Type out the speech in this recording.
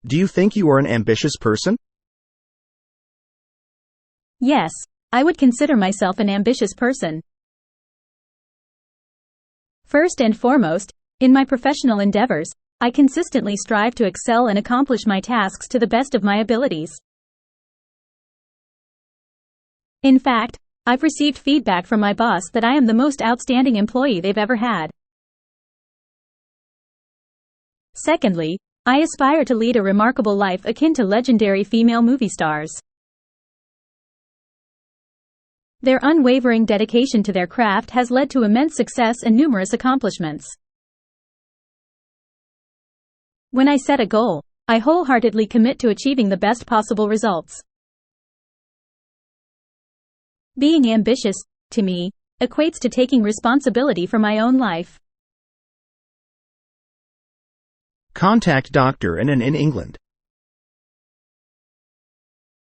Do you think you are an ambitious person? Yes, I would consider myself an ambitious person. First and foremost, in my professional endeavors, I consistently strive to excel and accomplish my tasks to the best of my abilities. In fact, I've received feedback from my boss that I am the most outstanding employee they've ever had. Secondly, I aspire to lead a remarkable life akin to legendary female movie stars. Their unwavering dedication to their craft has led to immense success and numerous accomplishments. When I set a goal, I wholeheartedly commit to achieving the best possible results. Being ambitious, to me, equates to taking responsibility for my own life. Contact Dr. Akin in England.